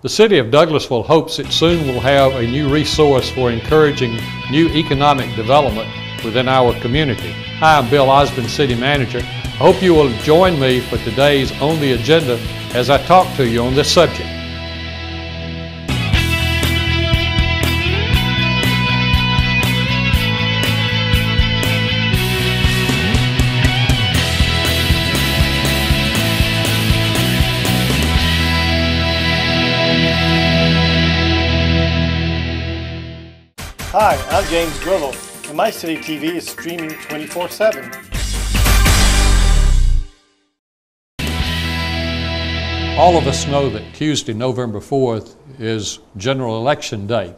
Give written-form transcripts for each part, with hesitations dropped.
The City of Douglasville hopes it soon will have a new resource for encouraging new economic development within our community. Hi, I'm Bill Osmond, City Manager. I hope you will join me for today's On the Agenda as I talk to you on this subject. Hi, I'm James Grillo, and my City TV is streaming 24/7. All of us know that Tuesday, November 4th is General Election Day.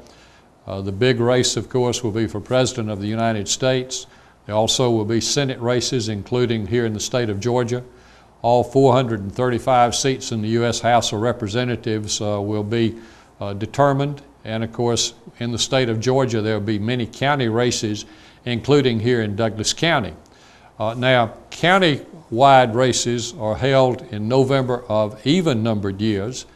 The big race, of course, will be for President of the United States. There also will be Senate races, including here in the state of Georgia. All 435 seats in the U.S. House of Representatives will be determined. And of course, in the state of Georgia, there will be many county races, including here in Douglas County. Now, county-wide races are held in November of even-numbered years.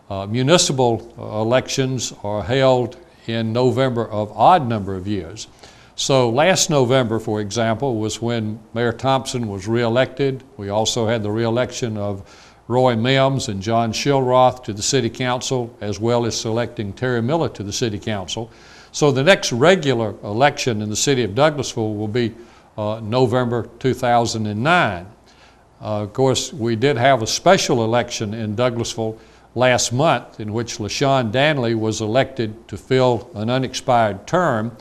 Municipal elections are held in November of odd number of years. So last November, for example, was when Mayor Thompson was re-elected. We also had the re-election of Roy Mims and John Shilroth to the City Council, as well as selecting Terry Miller to the City Council. So the next regular election in the City of Douglasville will be November 2009. Of course, we did have a special election in Douglasville last month in which LaShawn Danley was elected to fill an unexpired term.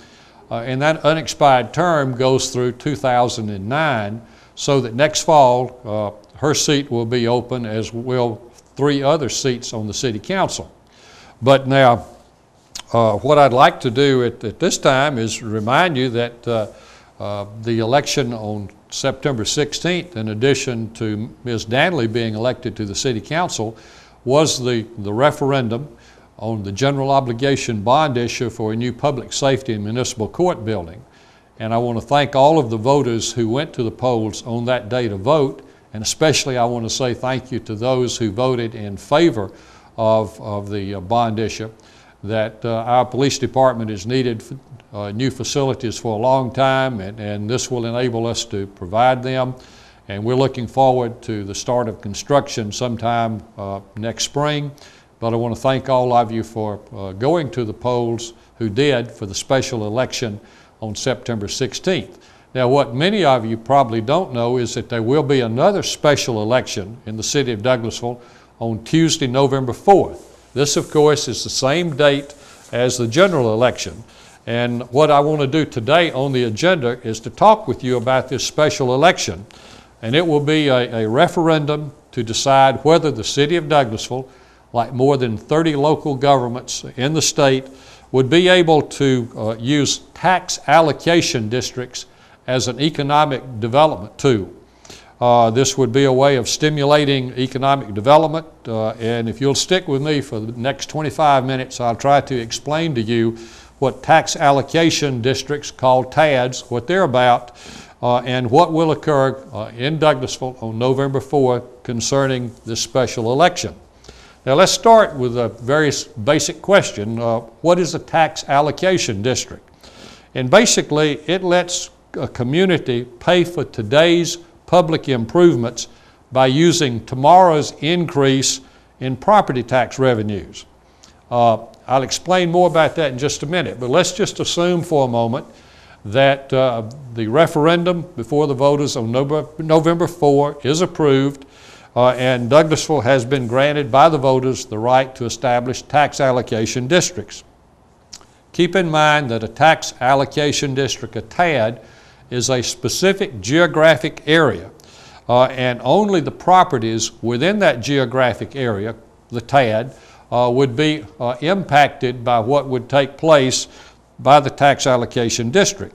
And that unexpired term goes through 2009, so that next fall her seat will be open, as will 3 other seats on the City Council. But now, what I'd like to do at this time is remind you that the election on September 16th, in addition to Ms. Danley being elected to the City Council, was the referendum on the general obligation bond issue for a new public safety and municipal court building. And I want to thank all of the voters who went to the polls on that day to vote. And especially I want to say thank you to those who voted in favor of the bond issue, that our police department has needed new facilities for a long time, and this will enable us to provide them. And we're looking forward to the start of construction sometime next spring. But I want to thank all of you for going to the polls who did for the special election on September 16th. Now, what many of you probably don't know is that there will be another special election in the City of Douglasville on Tuesday, November 4th. This, of course, is the same date as the general election. And what I want to do today on the agenda is to talk with you about this special election. And it will be a referendum to decide whether the City of Douglasville, like more than 30 local governments in the state, would be able to use tax allocation districts as an economic development tool. This would be a way of stimulating economic development, and if you'll stick with me for the next 25 minutes, I'll try to explain to you what tax allocation districts, called TADS, what they're about, and what will occur in Douglasville on November 4th concerning this special election. Now let's start with a very basic question. What is a tax allocation district? And basically it lets a community pay for today's public improvements by using tomorrow's increase in property tax revenues. I'll explain more about that in just a minute, but let's just assume for a moment that the referendum before the voters on November 4 is approved, and Douglasville has been granted by the voters the right to establish tax allocation districts. Keep in mind that a tax allocation district, a TAD, is a specific geographic area, and only the properties within that geographic area, the TAD, would be impacted by what would take place by the tax allocation district.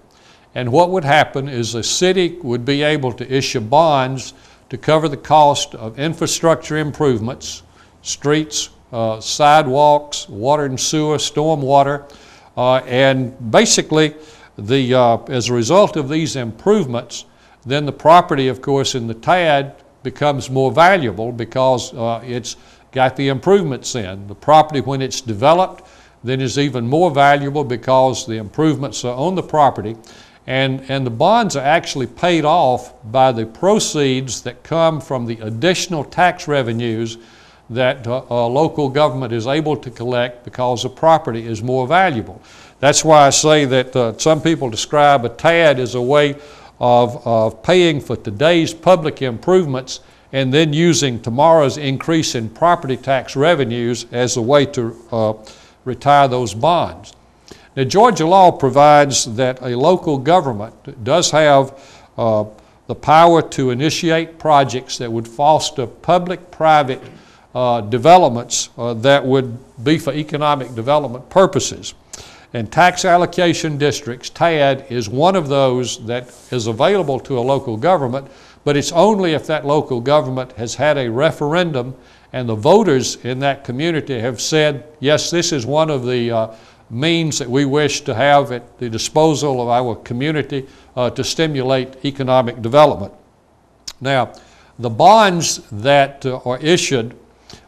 And what would happen is the city would be able to issue bonds to cover the cost of infrastructure improvements, streets, sidewalks, water and sewer, storm water, and basically as a result of these improvements, then the property, of course, in the TAD becomes more valuable because it's got the improvements in. The property, when it's developed, then is even more valuable because the improvements are on the property, and the bonds are actually paid off by the proceeds that come from the additional tax revenues that local government is able to collect because the property is more valuable. That's why I say that some people describe a TAD as a way of paying for today's public improvements and then using tomorrow's increase in property tax revenues as a way to retire those bonds. Now, Georgia law provides that a local government does have the power to initiate projects that would foster public-private developments that would be for economic development purposes. And tax allocation districts, TAD, is one of those that is available to a local government, but it's only if that local government has had a referendum and the voters in that community have said, yes, this is one of the means that we wish to have at the disposal of our community to stimulate economic development. Now, the bonds that are issued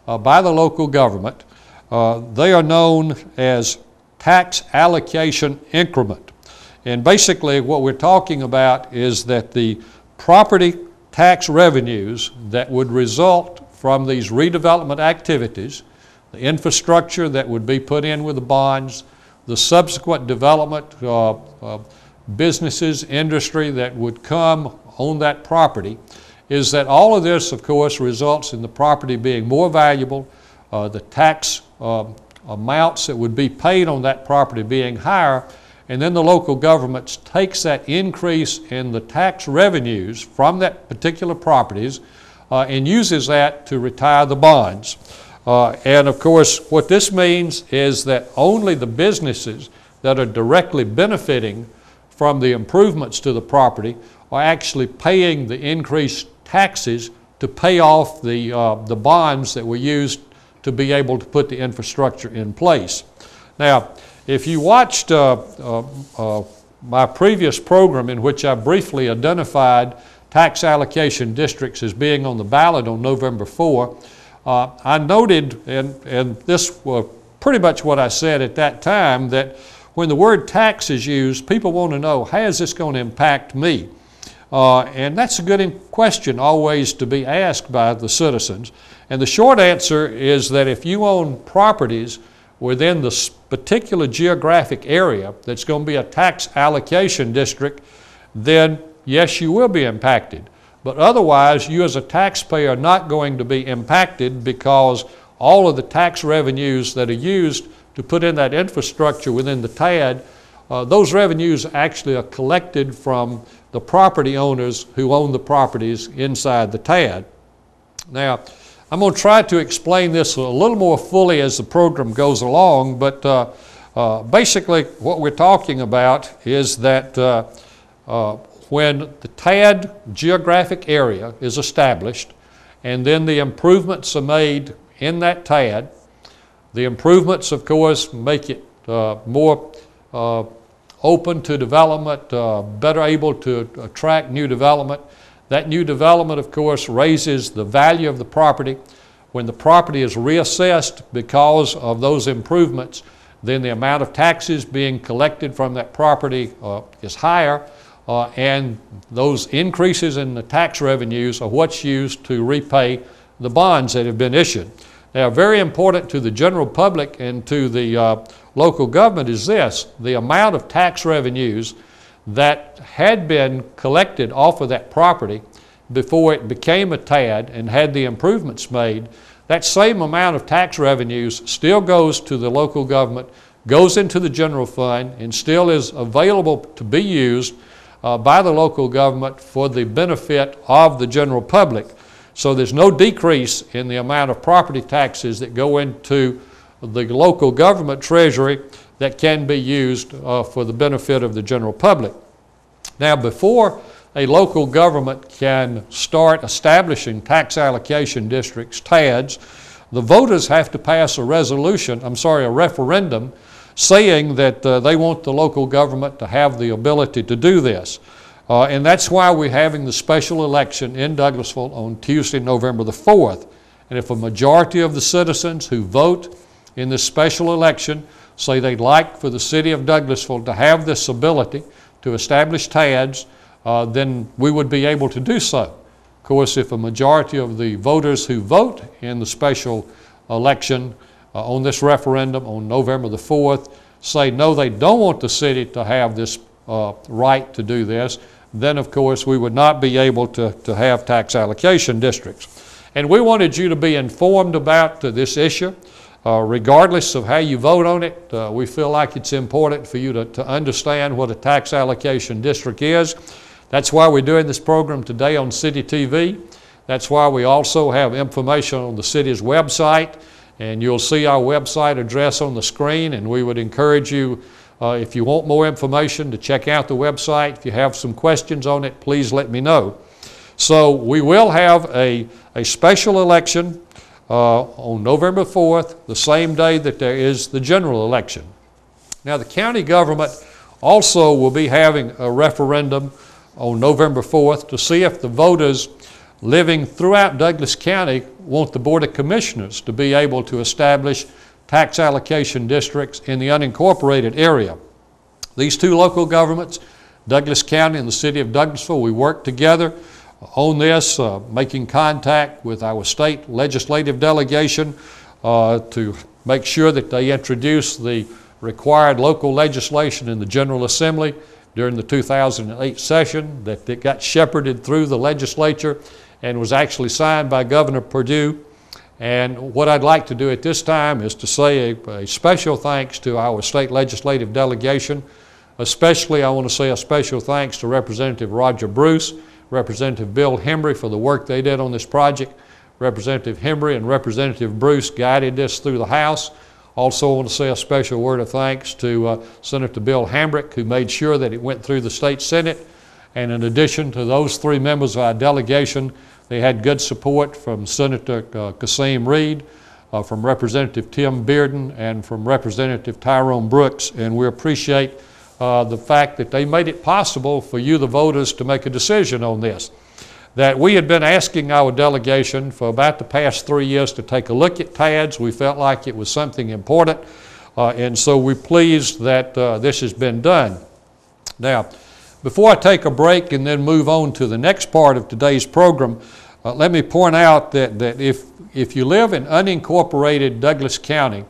by the local government, they are known as tax allocation increment. And basically what we're talking about is that the property tax revenues that would result from these redevelopment activities, the infrastructure that would be put in with the bonds, the subsequent development, businesses, industry that would come on that property, is that all of this, of course, results in the property being more valuable, the tax amounts that would be paid on that property being higher, and then the local government takes that increase in the tax revenues from that particular properties and uses that to retire the bonds. And of course, what this means is that only the businesses that are directly benefiting from the improvements to the property are actually paying the increased taxes to pay off the bonds that were used to be able to put the infrastructure in place. Now, if you watched my previous program in which I briefly identified tax allocation districts as being on the ballot on November 4, I noted, and this was pretty much what I said at that time, that when the word tax is used, people want to know, how is this going to impact me? And that's a good question always to be asked by the citizens. And the short answer is that if you own properties within the particular geographic area that's going to be a tax allocation district, then yes, you will be impacted. But otherwise, you as a taxpayer are not going to be impacted because all of the tax revenues that are used to put in that infrastructure within the TAD, those revenues actually are collected from the property owners who own the properties inside the TAD. Now, I'm going to try to explain this a little more fully as the program goes along, but basically what we're talking about is that when the TAD geographic area is established and then the improvements are made in that TAD, the improvements, of course, make it more open to development, better able to attract new development. That new development, of course, raises the value of the property. When the property is reassessed because of those improvements, then the amount of taxes being collected from that property is higher, and those increases in the tax revenues are what's used to repay the bonds that have been issued. Now, very important to the general public and to the local government is this: the amount of tax revenues that had been collected off of that property before it became a TAD and had the improvements made, that same amount of tax revenues still goes to the local government, goes into the general fund, and still is available to be used by the local government for the benefit of the general public. So there's no decrease in the amount of property taxes that go into the local government treasury that can be used for the benefit of the general public. Now, before a local government can start establishing tax allocation districts, TADS, the voters have to pass a referendum saying that they want the local government to have the ability to do this. And that's why we're having the special election in Douglasville on Tuesday, November the 4th. And if a majority of the citizens who vote in this special election say they'd like for the city of Douglasville to have this ability to establish TADS, then we would be able to do so. Of course, if a majority of the voters who vote in the special election on this referendum on November the 4th say no, they don't want the city to have this right to do this, then of course we would not be able to have tax allocation districts. And we wanted you to be informed about this issue. Regardless of how you vote on it, we feel like it's important for you to understand what a tax allocation district is. That's why we're doing this program today on City TV. That's why we also have information on the city's website, and you'll see our website address on the screen, and we would encourage you, if you want more information, to check out the website. If you have some questions on it, please let me know. So we will have a special election on November 4th, the same day that there is the general election. Now, the county government also will be having a referendum on November 4th to see if the voters living throughout Douglas County want the Board of Commissioners to be able to establish tax allocation districts in the unincorporated area. These two local governments, Douglas County and the city of Douglasville, we work together on this, making contact with our state legislative delegation to make sure that they introduce the required local legislation in the General Assembly during the 2008 session, that it got shepherded through the legislature and was actually signed by Governor Perdue. And what I'd like to do at this time is to say a special thanks to our state legislative delegation. Especially I want to say a special thanks to Representative Roger Bruce, Representative Bill Hembry for the work they did on this project. Representative Hembry and Representative Bruce guided this through the House. Also want to say a special word of thanks to Senator Bill Hambrick, who made sure that it went through the state Senate. And in addition to those three members of our delegation, they had good support from Senator Kasim Reed, from Representative Tim Bearden, and from Representative Tyrone Brooks. And we appreciate the fact that they made it possible for you, the voters, to make a decision on this. That we had been asking our delegation for about the past 3 years to take a look at TADS. We felt like it was something important, and so we're pleased that this has been done. Now, before I take a break and then move on to the next part of today's program, let me point out that if you live in unincorporated Douglas County,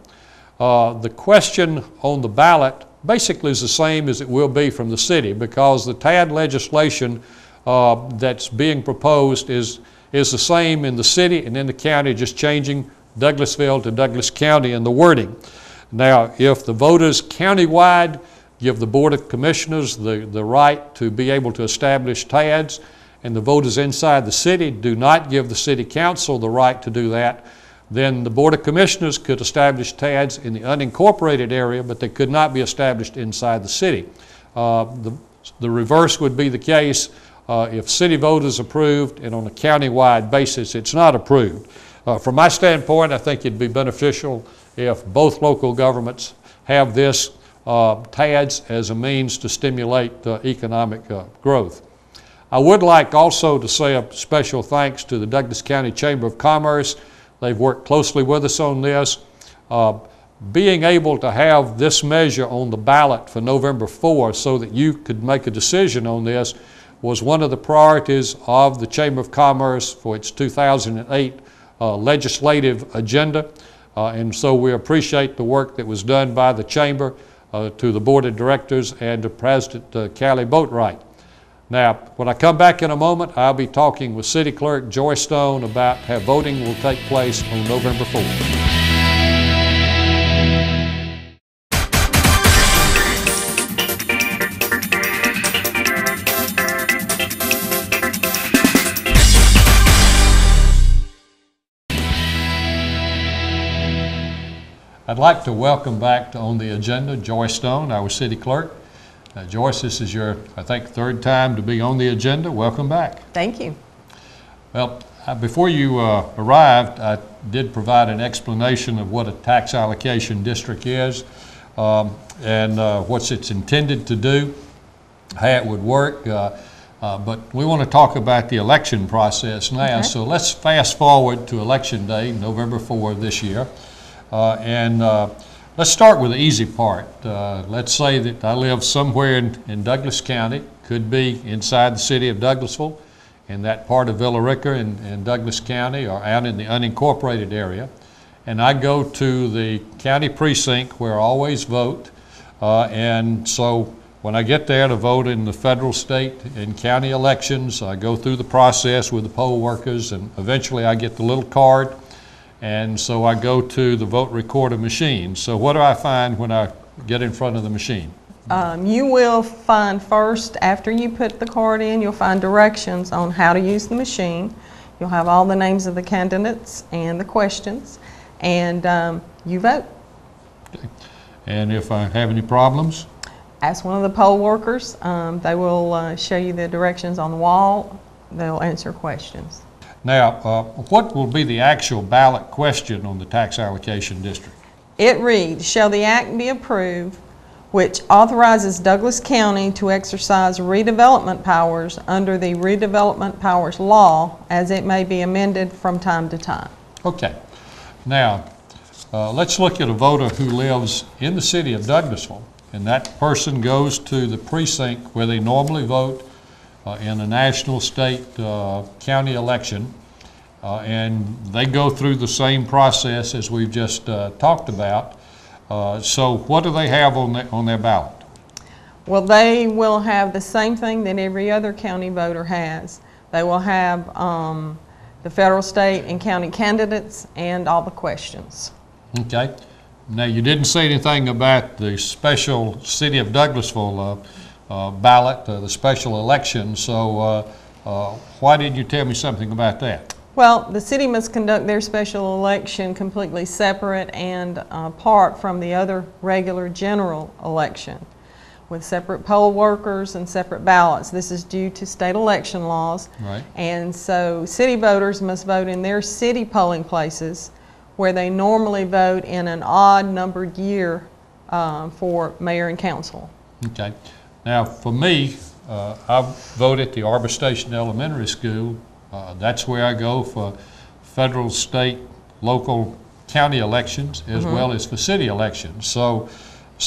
the question on the ballot basically is the same as it will be from the city, because the TAD legislation that's being proposed is the same in the city and in the county, just changing Douglasville to Douglas County in the wording. Now, if the voters countywide give the Board of Commissioners the right to be able to establish TADS, and the voters inside the city do not give the City Council the right to do that, then the Board of Commissioners could establish TADS in the unincorporated area, but they could not be established inside the city. The reverse would be the case if city voters approved and on a county-wide basis it's not approved. From my standpoint, I think it'd be beneficial if both local governments have this TADS as a means to stimulate economic growth. I would like also to say a special thanks to the Douglas County Chamber of Commerce. They've worked closely with us on this. Being able to have this measure on the ballot for November 4 so that you could make a decision on this was one of the priorities of the Chamber of Commerce for its 2008 legislative agenda. And so we appreciate the work that was done by the Chamber, to the Board of Directors, and to President Callie Boatwright. Now, when I come back in a moment, I'll be talking with City Clerk Joyce Stone about how voting will take place on November 4th. I'd like to welcome back on the agenda Joyce Stone, our City Clerk. Joyce, this is your, I think, third time to be on the agenda. Welcome back. Thank you. Well, before you arrived, I did provide an explanation of what a tax allocation district is and what it's intended to do, how it would work. But we want to talk about the election process now. Okay. So let's fast forward to Election Day, November 4 this year. Let's start with the easy part. Let's say that I live somewhere in Douglas County, could be inside the city of Douglasville, in that part of Villa Rica in Douglas County, or out in the unincorporated area. And I go to the county precinct where I always vote. And so when I get there to vote in the federal, state, and county elections, I go through the process with the poll workers, and eventually I get the little card. And so I go to the vote recorder machine. So what do I find when I get in front of the machine? You will find first, after you put the card in, you'll find directions on how to use the machine. You'll have all the names of the candidates and the questions, and you vote. Okay. And if I have any problems? Ask one of the poll workers. They will show you the directions on the wall. They'll answer questions. Now, what will be the actual ballot question on the tax allocation district? It reads, shall the act be approved which authorizes Douglas County to exercise redevelopment powers under the Redevelopment Powers Law as it may be amended from time to time? Okay. Now, let's look at a voter who lives in the city of Douglasville, and that person goes to the precinct where they normally vote in a national, state, county election, and they go through the same process as we've just talked about. So what do they have on their ballot? Well, they will have the same thing that every other county voter has. They will have the federal, state, and county candidates and all the questions. Okay. Now, you didn't say anything about the special City of Douglasville ballot, the special election, so why didn't you tell me something about that? Well, the city must conduct their special election completely separate and apart from the other regular general election with separate poll workers and separate ballots. This is due to state election laws. Right. And so city voters must vote in their city polling places where they normally vote in an odd numbered year for mayor and council. Okay. Now, for me, I vote at the Arbor Station Elementary School. That's where I go for federal, state, local, county elections, as well as for city elections. So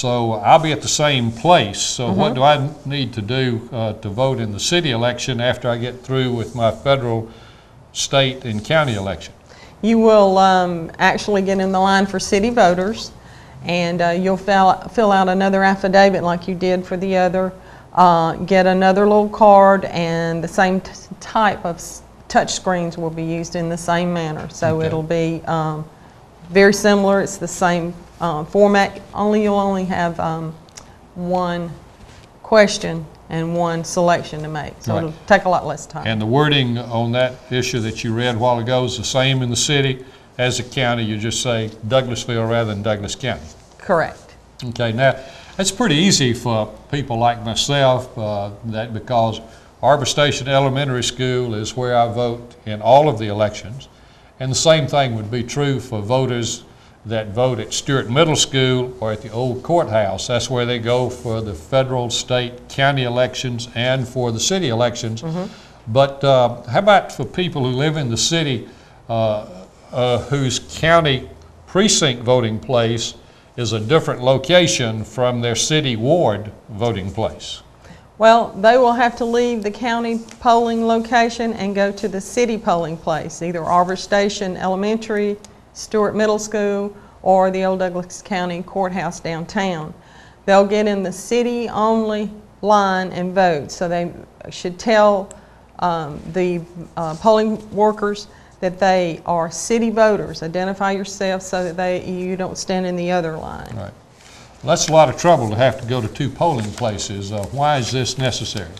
I'll be at the same place. So what do I need to do to vote in the city election after I get through with my federal, state, and county election? You will actually get in the line for city voters, and you'll fill out another affidavit like you did for the other, get another little card, and the same type of touch screens will be used in the same manner. So Okay. it'll be very similar. It's the same format, you'll only have one question and one selection to make. So Right. it'll take a lot less time. And the wording on that issue that you read a while ago is the same in the city as the county. You just say Douglasville rather than Douglas County. Correct. Okay, now that's pretty easy for people like myself, that because Arbor Station Elementary School is where I vote in all of the elections, and the same thing would be true for voters that vote at Stewart Middle School or at the old courthouse. That's where they go for the federal, state, county elections and for the city elections. But how about for people who live in the city whose county precinct voting place is a different location from their city ward voting place? Well, they will have to leave the county polling location and go to the city polling place, either Arbor Station Elementary, Stewart Middle School, or the old Douglas County Courthouse downtown. They'll get in the city-only line and vote. So they should tell the polling workers that they are city voters. Identify yourself so that you don't stand in the other line. Right. Well, that's a lot of trouble to have to go to two polling places. Why is this necessary?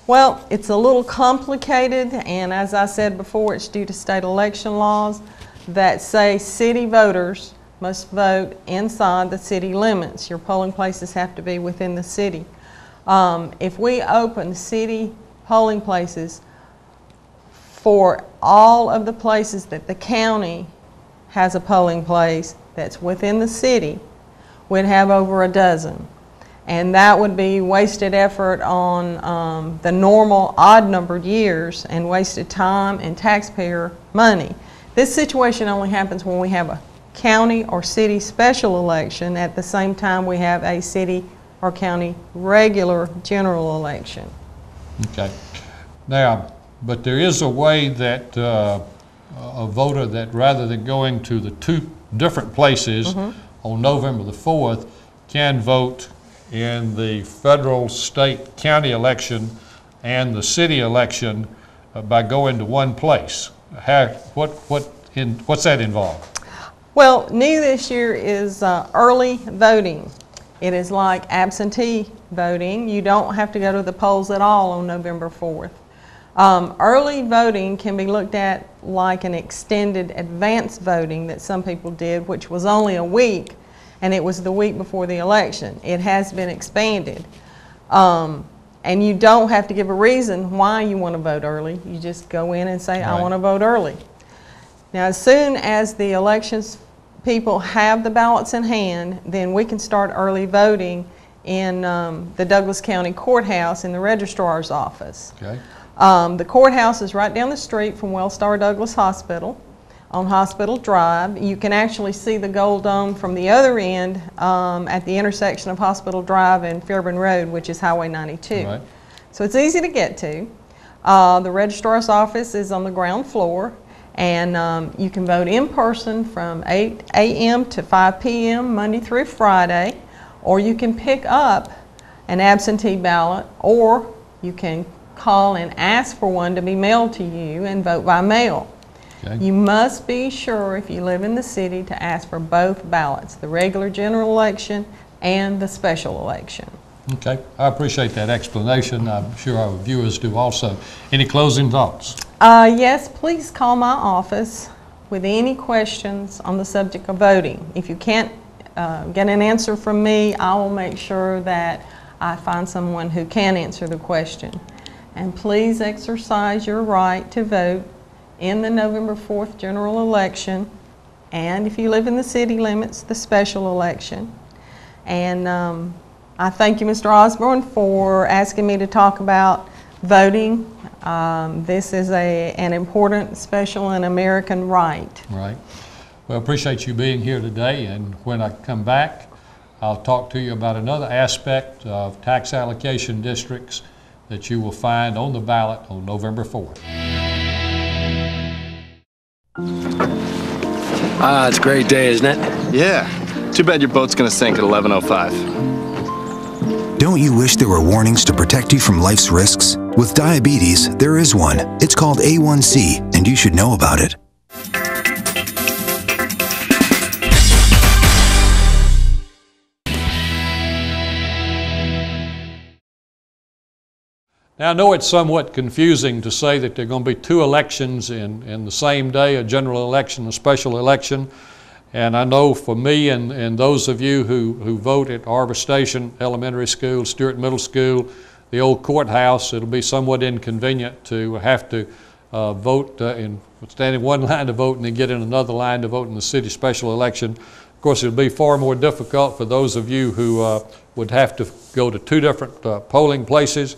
Well, it's a little complicated, and as I said before, it's due to state election laws that say city voters must vote inside the city limits. Your polling places have to be within the city. If we open city polling places for all of the places that the county has a polling place that's within the city, we'd have over a dozen. And that would be wasted effort on the normal odd-numbered years and wasted time and taxpayer money. This situation only happens when we have a county or city special election at the same time we have a city or county regular general election. Okay. Now, but there is a way that a voter that rather than going to the two different places on November the 4th can vote in the federal, state, county election and the city election by going to one place. What's that involve? Well, new this year is early voting. It is like absentee voting. You don't have to go to the polls at all on November 4th. Early voting can be looked at like an extended advance voting that some people did, which was only a week, and it was the week before the election. It has been expanded. And you don't have to give a reason why you want to vote early. You just go in and say, I want to vote early. Now, as soon as the elections people have the ballots in hand, then we can start early voting in the Douglas County Courthouse in the registrar's office. Okay. The courthouse is right down the street from Wellstar Douglas Hospital on Hospital Drive. You can actually see the Gold Dome from the other end at the intersection of Hospital Drive and Fairburn Road, which is Highway 92. Right. So it's easy to get to. The registrar's office is on the ground floor, and you can vote in person from 8 a.m. to 5 p.m. Monday through Friday, or you can pick up an absentee ballot, or you can call and ask for one to be mailed to you and vote by mail. Okay. You must be sure, if you live in the city, to ask for both ballots, the regular general election and the special election. Okay, I appreciate that explanation. I'm sure our viewers do also. Any closing thoughts? Yes, please call my office with any questions on the subject of voting. If you can't get an answer from me, I will make sure that I find someone who can answer the question. And please exercise your right to vote in the November 4th general election, and if you live in the city limits, the special election. And I thank you, Mr. Osborne, for asking me to talk about voting. This is an important, special, and American right. Right. Well, I appreciate you being here today, and when I come back, I'll talk to you about another aspect of tax allocation districts that you will find on the ballot on November 4th. It's a great day, isn't it? Yeah. Too bad your boat's gonna sink at 11:05. Don't you wish there were warnings to protect you from life's risks? With diabetes, there is one. It's called A1C, and you should know about it. Now, I know it's somewhat confusing to say that there are going to be two elections in the same day, a general election, a special election. And I know for me and those of you who vote at Arbor Station Elementary School, Stewart Middle School, the old courthouse, it'll be somewhat inconvenient to have to vote stand in one line to vote and then get in another line to vote in the city special election. Of course, it'll be far more difficult for those of you who would have to go to two different polling places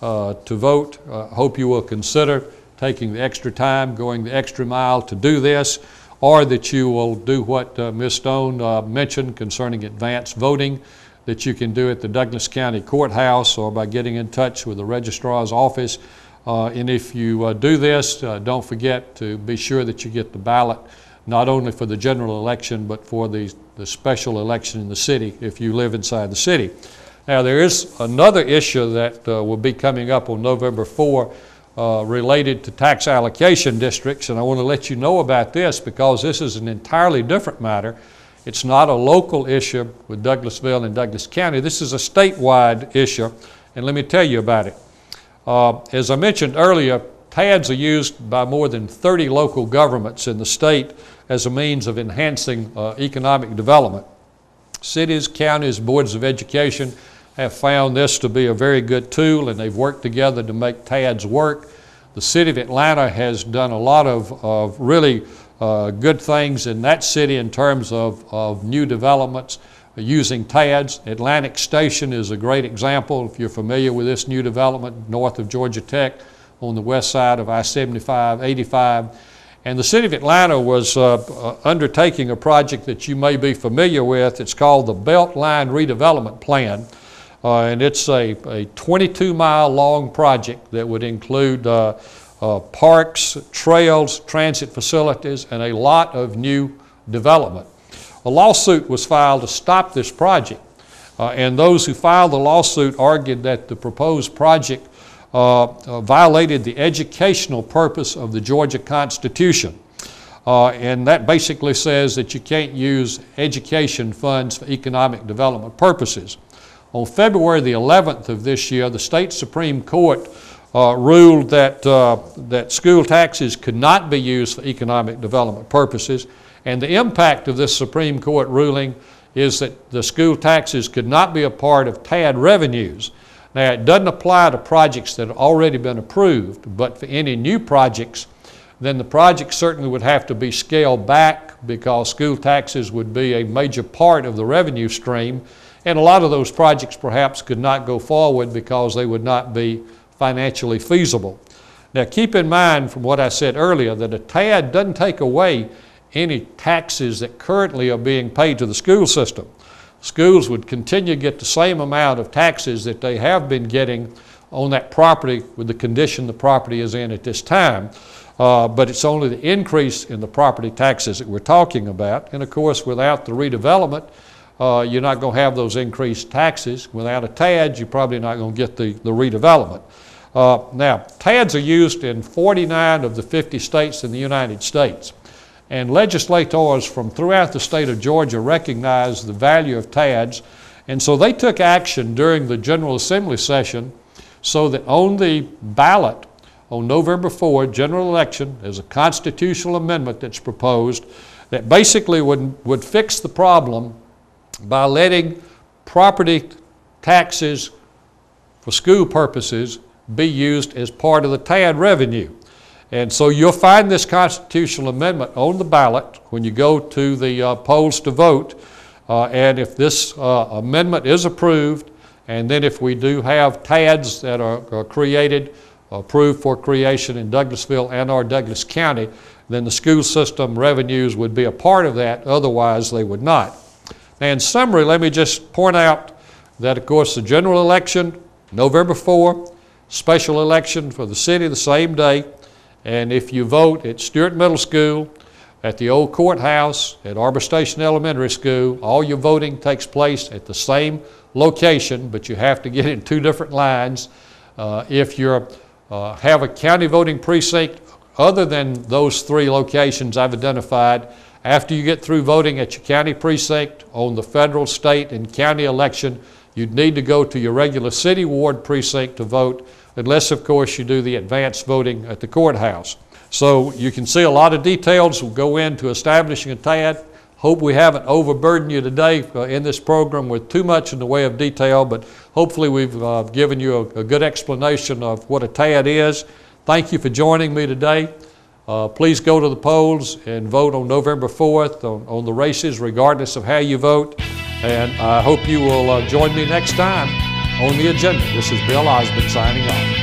to vote. Hope you will consider taking the extra time, going the extra mile to do this, or that you will do what Ms. Stone mentioned concerning advance voting, that you can do at the Douglas County Courthouse or by getting in touch with the registrar's office. And if you do this, don't forget to be sure that you get the ballot not only for the general election but for the special election in the city if you live inside the city. Now, there is another issue that will be coming up on November 4 related to tax allocation districts, and I want to let you know about this because this is an entirely different matter. It's not a local issue with Douglasville and Douglas County. This is a statewide issue, and let me tell you about it. As I mentioned earlier, TADS are used by more than 30 local governments in the state as a means of enhancing economic development. Cities, counties, boards of education have found this to be a very good tool, and they've worked together to make TADS work. The city of Atlanta has done a lot of really good things in that city in terms of new developments. using TADS. Atlantic Station is a great example, if you're familiar with this new development north of Georgia Tech on the west side of I-75, 85. And the City of Atlanta was undertaking a project that you may be familiar with. It's called the Beltline Redevelopment Plan. And it's a 22-mile long project that would include parks, trails, transit facilities, and a lot of new development. A lawsuit was filed to stop this project, and those who filed the lawsuit argued that the proposed project violated the educational purpose of the Georgia Constitution. And that basically says that you can't use education funds for economic development purposes. On February the 11th of this year, the state Supreme Court ruled that school taxes could not be used for economic development purposes. And the impact of this Supreme Court ruling is that the school taxes could not be a part of TAD revenues. Now, it doesn't apply to projects that have already been approved, but for any new projects, then the project certainly would have to be scaled back because school taxes would be a major part of the revenue stream, and a lot of those projects perhaps could not go forward because they would not be financially feasible. Now, keep in mind from what I said earlier that a TAD doesn't take away any taxes that currently are being paid to the school system. Schools would continue to get the same amount of taxes that they have been getting on that property with the condition the property is in at this time. But it's only the increase in the property taxes that we're talking about. And of course, without the redevelopment, you're not going to have those increased taxes. Without a TAD, you're probably not going to get the redevelopment. Now, TADs are used in 49 of the 50 states in the United States. And legislators from throughout the state of Georgia recognize the value of TADS, and so they took action during the General Assembly session so that on the ballot on November 4, general election, there's a constitutional amendment that's proposed that basically would fix the problem by letting property taxes for school purposes be used as part of the TAD revenue. And so you'll find this constitutional amendment on the ballot when you go to the polls to vote. And if this amendment is approved, and then if we do have TADs that are created, approved for creation in Douglasville and or Douglas County, then the school system revenues would be a part of that, otherwise they would not. Now, in summary, let me just point out that, of course, the general election, November 4, special election for the city the same day. And if you vote at Stewart Middle School, at the old courthouse, at Arbor Station Elementary School, all your voting takes place at the same location, but you have to get in two different lines. If you have a county voting precinct other than those three locations I've identified, after you get through voting at your county precinct on the federal, state, and county election, you'd need to go to your regular city ward precinct to vote, unless, of course, you do the advanced voting at the courthouse. So you can see a lot of details will go into establishing a TAD. Hope we haven't overburdened you today in this program with too much in the way of detail, but hopefully we've given you a good explanation of what a TAD is. Thank you for joining me today. Please go to the polls and vote on November 4th on the races, regardless of how you vote. And I hope you will join me next time on the agenda. This is Bill Osmond signing off.